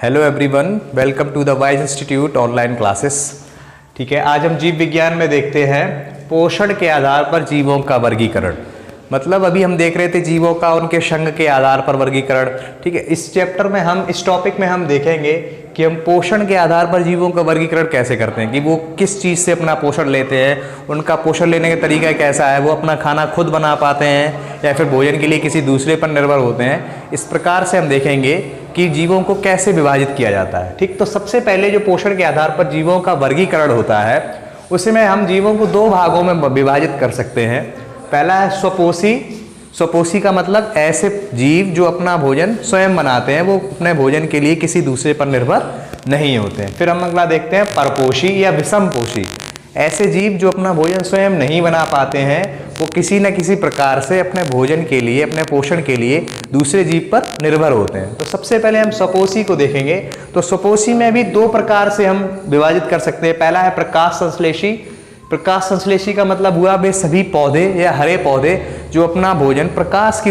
Hello everyone, welcome to the Wise Institute online classes. ठीक है, आज हम जीव विज्ञान में देखते हैं पोषण के आधार पर जीवों का वर्गीकरण। मतलब अभी हम देख रहे थे जीवों का उनके संघ के आधार पर वर्गीकरण। ठीक है, इस चैप्टर में इस टॉपिक में हम देखेंगे कि हम पोषण के आधार पर जीवों का वर्गीकरण कैसे करते हैं, कि वो किस चीज़ से अपना पोषण लेते हैं, उनका पोषण लेने का तरीका कैसा है, वो अपना खाना खुद बना पाते हैं या फिर भोजन के लिए किसी दूसरे पर निर्भर होते हैं। इस प्रकार से हम देखेंगे कि जीवों को कैसे विभाजित किया जाता है। ठीक, तो सबसे पहले जो पोषण के आधार पर जीवों का वर्गीकरण होता है उसमें हम जीवों को दो भागों में विभाजित कर सकते हैं। पहला है स्वपोषी। स्वपोषी का मतलब ऐसे जीव जो अपना भोजन स्वयं बनाते हैं, वो अपने भोजन के लिए किसी दूसरे पर निर्भर नहीं होते हैं। फिर हम अगला देखते हैं परपोषी या विषमपोषी। ऐसे जीव जो अपना भोजन स्वयं नहीं बना पाते हैं, वो किसी न किसी प्रकार से अपने भोजन के लिए, अपने पोषण के लिए दूसरे जीव पर निर्भर होते हैं। तो सबसे पहले हम स्वपोषी को देखेंगे। तो स्वपोषी में भी दो प्रकार से हम विभाजित कर सकते हैं। पहला है प्रकाश संश्लेषी। प्रकाश संश्लेषी का मतलब हुआ वे सभी पौधे या हरे पौधे जो अपना भोजन प्रकाश की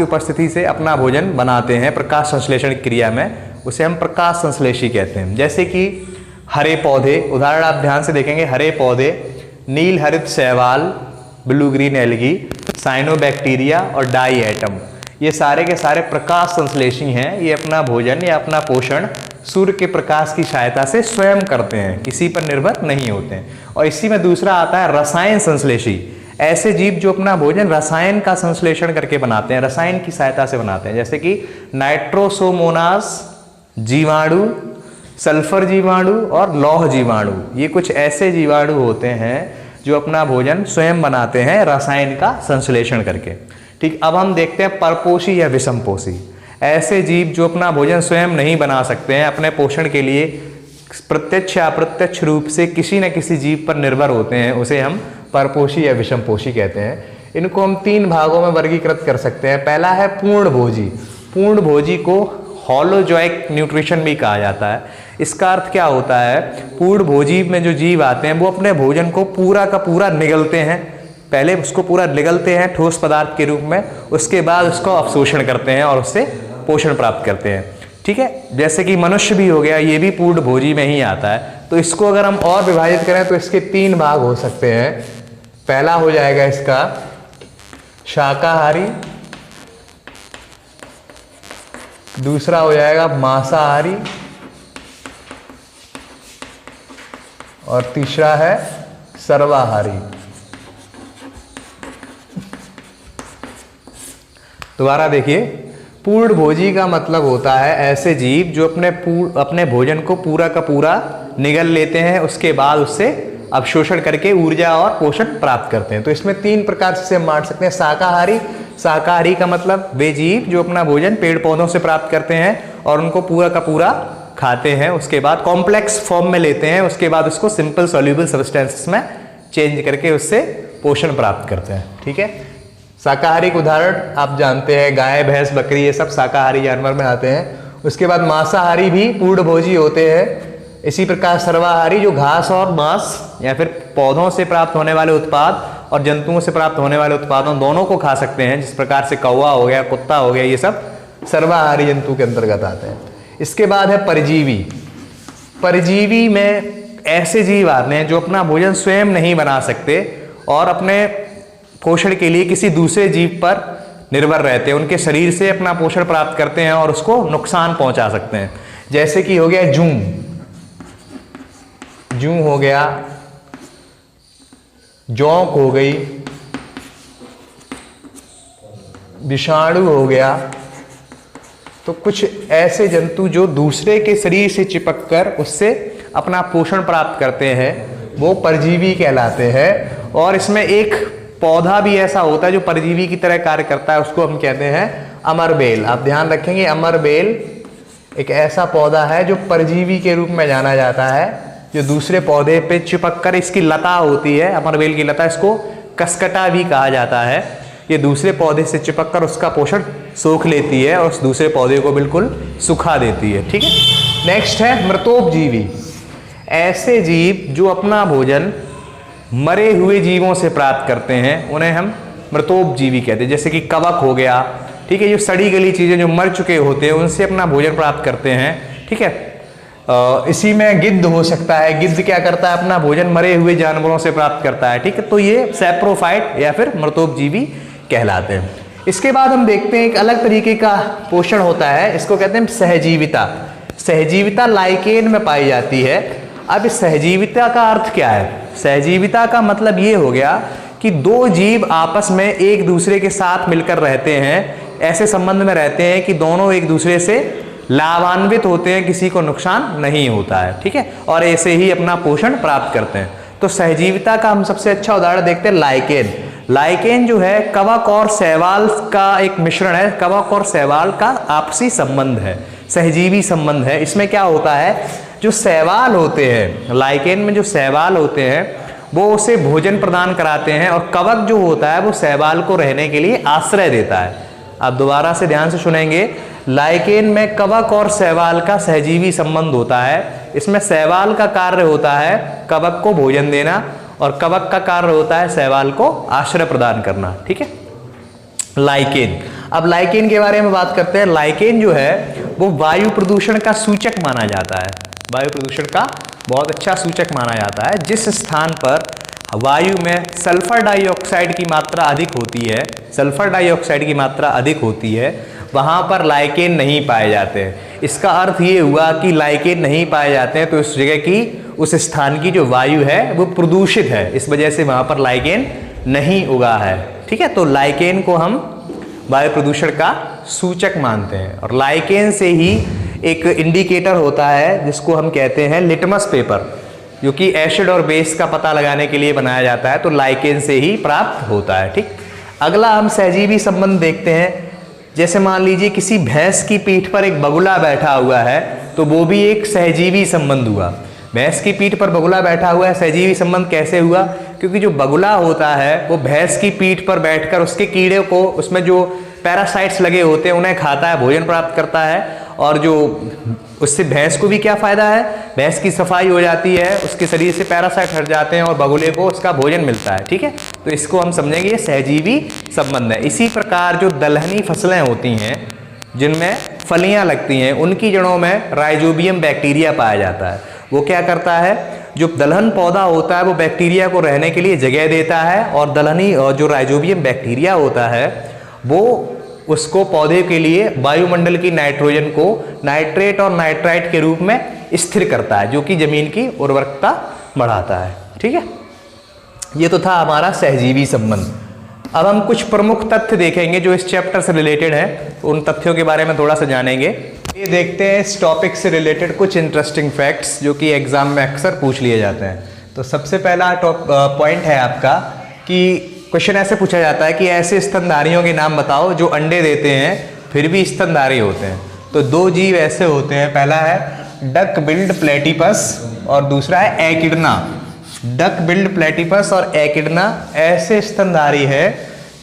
उपस्थिति से अपना भोजन बनाते हैं। प्रकाश संश्लेषण क्रिया में उसे हम प्रकाश संश्लेषी कहते हैं। जैसे कि हरे पौधे, उदाहरण आप ध्यान से देखेंगे, हरे पौधे नील हरित शैवाल, ब्लू ग्रीन एल्गी, साइनोबैक्टीरिया और डाई एटम, ये सारे के सारे प्रकाश संश्लेषी हैं। ये अपना भोजन या अपना पोषण सूर्य के प्रकाश की सहायता से स्वयं करते हैं, किसी पर निर्भर नहीं होते हैं। और इसी में दूसरा आता है रसायन संश्लेषी। ऐसे जीव जो अपना भोजन रसायन का संश्लेषण करके बनाते हैं, रसायन की सहायता से बनाते हैं। जैसे कि नाइट्रोसोमोनास जीवाणु, सल्फर जीवाणु और लौह जीवाणु, ये कुछ ऐसे जीवाणु होते हैं जो अपना भोजन स्वयं बनाते हैं रसायन का संश्लेषण करके। ठीक, अब हम देखते हैं परपोषी या विषमपोषी। ऐसे जीव जो अपना भोजन स्वयं नहीं बना सकते हैं, अपने पोषण के लिए प्रत्यक्ष या अप्रत्यक्ष रूप से किसी न किसी जीव पर निर्भर होते हैं, उसे हम परपोषी या विषमपोषी कहते हैं। इनको हम तीन भागों में वर्गीकृत कर सकते हैं। पहला है पूर्णभोजी। पूर्णभोजी को होलोजोइक न्यूट्रिशन भी कहा जाता है। इसका अर्थ क्या होता है, पूर्णभोजी में जो जीव आते हैं वो अपने भोजन को पूरा का पूरा निगलते हैं। पहले उसको पूरा निगलते हैं ठोस पदार्थ के रूप में, उसके बाद उसको अवशोषण करते हैं और उससे पोषण प्राप्त करते हैं। ठीक है, जैसे कि मनुष्य भी हो गया, ये भी पूर्णभोजी में ही आता है। तो इसको अगर हम और विभाजित करें तो इसके तीन भाग हो सकते हैं। पहला हो जाएगा इसका शाकाहारी, दूसरा हो जाएगा मांसाहारी और तीसरा है सर्वाहारी। दोबारा देखिए, पूर्णभोजी का मतलब होता है ऐसे जीव जो अपने भोजन को पूरा का पूरा निगल लेते हैं, उसके बाद उससे अवशोषण करके ऊर्जा और पोषण प्राप्त करते हैं। तो इसमें तीन प्रकार से हम बांट सकते हैं। शाकाहारी, शाकाहारी का मतलब वे जीव जो अपना भोजन पेड़ पौधों से प्राप्त करते हैं और उनको पूरा का पूरा खाते हैं, उसके बाद कॉम्प्लेक्स फॉर्म में लेते हैं, उसके बाद उसको सिंपल सॉल्युबल सब्सटेंसेस में चेंज करके उससे पोषण प्राप्त करते हैं। ठीक है, शाकाहारी के उदाहरण आप जानते हैं, गाय भैंस बकरी, ये सब शाकाहारी जानवर में आते हैं। उसके बाद मांसाहारी भी पूर्णभोजी होते हैं। इसी प्रकार सर्वाहारी जो घास और मांस या फिर पौधों से प्राप्त होने वाले उत्पाद और जंतुओं से प्राप्त होने वाले उत्पादों दोनों को खा सकते हैं। जिस प्रकार से कौवा हो गया, कुत्ता हो गया, ये सब सर्वाहारी जंतु के अंतर्गत आते हैं। इसके बाद है परजीवी। परजीवी में ऐसे जीव आते हैं जो अपना भोजन स्वयं नहीं बना सकते और अपने पोषण के लिए किसी दूसरे जीव पर निर्भर रहते हैं, उनके शरीर से अपना पोषण प्राप्त करते हैं और उसको नुकसान पहुंचा सकते हैं। जैसे कि हो गया जूं, जूं हो गया, जोंक हो गई, विषाणु हो गया। तो कुछ ऐसे जंतु जो दूसरे के शरीर से चिपक कर उससे अपना पोषण प्राप्त करते हैं, वो परजीवी कहलाते हैं। और इसमें एक पौधा भी ऐसा होता है जो परजीवी की तरह कार्य करता है, उसको हम कहते हैं अमरबेल। आप ध्यान रखेंगे, अमरबेल एक ऐसा पौधा है जो परजीवी के रूप में जाना जाता है, जो दूसरे पौधे पे चिपक कर, इसकी लता होती है अमरबेल की लता, इसको कसकटा भी कहा जाता है। ये दूसरे पौधे से चिपक कर उसका पोषण सोख लेती है और उस दूसरे पौधे को बिल्कुल सुखा देती है। ठीक है, नेक्स्ट है मृतोपजीवी। ऐसे जीव जो अपना भोजन मरे हुए जीवों से प्राप्त करते हैं, उन्हें हम मृतोपजीवी कहते हैं। जैसे कि कवक हो गया, ठीक है, जो सड़ी गली चीज़ें जो मर चुके होते हैं उनसे अपना भोजन प्राप्त करते हैं। ठीक है, इसी में गिद्ध हो सकता है। गिद्ध क्या करता है, अपना भोजन मरे हुए जानवरों से प्राप्त करता है। ठीक है, तो ये सैप्रोफाइट या फिर मृतोपजीवी कहलाते हैं। इसके बाद हम देखते हैं एक अलग तरीके का पोषण होता है, इसको कहते हैं सहजीविता। सहजीविता लाइकेन में पाई जाती है। अब इस सहजीविता का अर्थ क्या है? सहजीविता का मतलब ये हो गया कि दो जीव आपस में एक दूसरे के साथ मिलकर रहते हैं, ऐसे संबंध में रहते हैं कि दोनों एक दूसरे से लाभान्वित होते हैं, किसी को नुकसान नहीं होता है। ठीक है, और ऐसे ही अपना पोषण प्राप्त करते हैं। तो सहजीविता का हम सबसे अच्छा उदाहरण देखते हैं लाइकेन। लाइकेन जो है कवक और शैवाल का एक मिश्रण है। कवक और शैवाल का आपसी संबंध है, सहजीवी संबंध है। इसमें क्या होता है, जो शैवाल होते हैं, लाइकेन में जो शैवाल होते हैं वो उसे भोजन प्रदान कराते हैं, और कवक जो होता है वो शैवाल को रहने के लिए आश्रय देता है। आप दोबारा से ध्यान से सुनेंगे, लाइकेन में कवक और शैवाल का सहजीवी संबंध होता है। इसमें शैवाल का कार्य होता है कवक को भोजन देना, और कवक का कार्य होता है शैवाल को आश्रय प्रदान करना। ठीक है, लाइकेन। अब लाइकेन के बारे में बात करते हैं। लाइकेन जो है वो वायु प्रदूषण का सूचक माना जाता है। वायु प्रदूषण का बहुत अच्छा सूचक माना जाता है। जिस स्थान पर वायु में सल्फर डाइऑक्साइड की मात्रा अधिक होती है, सल्फर डाइऑक्साइड की मात्रा अधिक होती है, वहाँ पर लाइकेन नहीं पाए जाते हैं। इसका अर्थ ये हुआ कि लाइकेन नहीं पाए जाते हैं तो उस जगह की, उस स्थान की जो वायु है वो प्रदूषित है, इस वजह से वहाँ पर लाइकेन नहीं उगा है। ठीक है, तो लाइकेन को हम वायु प्रदूषण का सूचक मानते हैं। और लाइकेन से ही एक इंडिकेटर होता है जिसको हम कहते हैं लिटमस पेपर, जो कि एसिड और बेस का पता लगाने के लिए बनाया जाता है, तो लाइकेन से ही प्राप्त होता है। ठीक, अगला हम सहजीवी संबंध देखते हैं। जैसे मान लीजिए किसी भैंस की पीठ पर एक बगुला बैठा हुआ है, तो वो भी एक सहजीवी संबंध हुआ। भैंस की पीठ पर बगुला बैठा हुआ है, सहजीवी संबंध कैसे हुआ? क्योंकि जो बगुला होता है वो भैंस की पीठ पर बैठकर उसके कीड़े को, उसमें जो पैरासाइट्स लगे होते हैं उन्हें खाता है, भोजन प्राप्त करता है, और जो उससे भैंस को भी क्या फायदा है, भैंस की सफाई हो जाती है, उसके शरीर से पैरासाइट हट जाते हैं और बगुले को उसका भोजन मिलता है। ठीक है, तो इसको हम समझेंगे ये सहजीवी संबंध है। इसी प्रकार जो दलहनी फसलें होती हैं जिनमें फलियां लगती हैं, उनकी जड़ों में राइजोबियम बैक्टीरिया पाया जाता है। वो क्या करता है, जो दलहन पौधा होता है वो बैक्टीरिया को रहने के लिए जगह देता है, और दलहनी और जो राइजोबियम बैक्टीरिया होता है वो उसको पौधे के लिए वायुमंडल की नाइट्रोजन को नाइट्रेट और नाइट्राइट के रूप में स्थिर करता है, जो कि जमीन की उर्वरकता बढ़ाता है। ठीक है, ये तो था हमारा सहजीवी संबंध। अब हम कुछ प्रमुख तथ्य देखेंगे जो इस चैप्टर से रिलेटेड हैं, उन तथ्यों के बारे में थोड़ा सा जानेंगे। ये देखते हैं इस टॉपिक से रिलेटेड कुछ इंटरेस्टिंग फैक्ट्स जो कि एग्जाम में अक्सर पूछ लिए जाते हैं। तो सबसे पहला पॉइंट है आपका कि क्वेश्चन ऐसे पूछा जाता है कि ऐसे स्तनधारियों के नाम बताओ जो अंडे देते हैं फिर भी स्तनधारी होते हैं। तो दो जीव ऐसे होते हैं, पहला है डक बिल्ड प्लेटिपस और दूसरा है एकिडना। डक बिल्ड प्लेटिपस और एकिडना ऐसे स्तनधारी है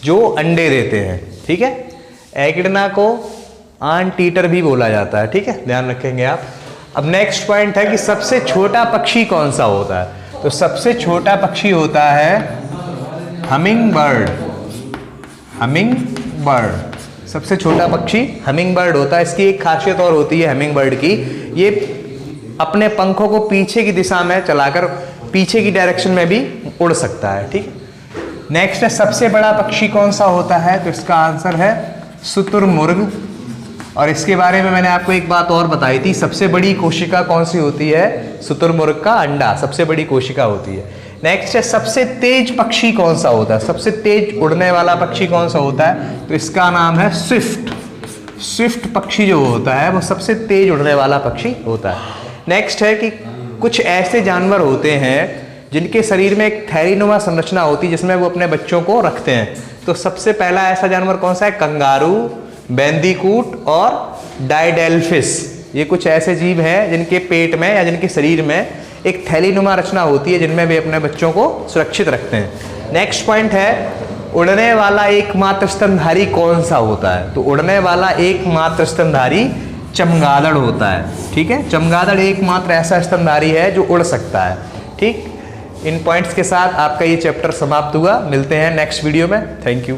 जो अंडे देते हैं। ठीक है, एकिडना को आंट ईटर भी बोला जाता है। ठीक है, ध्यान रखेंगे आप। अब नेक्स्ट पॉइंट है कि सबसे छोटा पक्षी कौन सा होता है? तो सबसे छोटा पक्षी होता है हमिंग बर्ड। हमिंग बर्ड सबसे छोटा पक्षी हमिंग बर्ड होता है। इसकी एक खासियत और होती है हमिंग बर्ड की, ये अपने पंखों को पीछे की दिशा में चलाकर पीछे की डायरेक्शन में भी उड़ सकता है। ठीक, नेक्स्ट है सबसे बड़ा पक्षी कौन सा होता है? तो इसका आंसर है शुतुरमुर्ग। और इसके बारे में मैंने आपको एक बात और बताई थी, सबसे बड़ी कोशिका कौन सी होती है? शुतुरमुर्ग का अंडा सबसे बड़ी कोशिका होती है। नेक्स्ट है सबसे तेज पक्षी कौन सा होता है? सबसे तेज उड़ने वाला पक्षी कौन सा होता है? तो इसका नाम है स्विफ्ट। स्विफ्ट पक्षी जो होता है वो सबसे तेज उड़ने वाला पक्षी होता है। नेक्स्ट है कि कुछ ऐसे जानवर होते हैं जिनके शरीर में एक थैलीनुमा संरचना होती है जिसमें वो अपने बच्चों को रखते हैं। तो सबसे पहला ऐसा जानवर कौन सा है? कंगारू, बैंडीकूट और डाइडेल्फिस। ये कुछ ऐसे जीव हैं जिनके पेट में या जिनके शरीर में एक थैलीनुमा रचना होती है जिनमें वे अपने बच्चों को सुरक्षित रखते हैं। नेक्स्ट पॉइंट है उड़ने वाला एकमात्र स्तनधारी कौन सा होता है? तो उड़ने वाला एकमात्र स्तनधारी चमगादड़ होता है। ठीक है, चमगादड़ एकमात्र ऐसा स्तनधारी है जो उड़ सकता है। ठीक, इन पॉइंट्स के साथ आपका ये चैप्टर समाप्त हुआ। मिलते हैं नेक्स्ट वीडियो में। Thank you.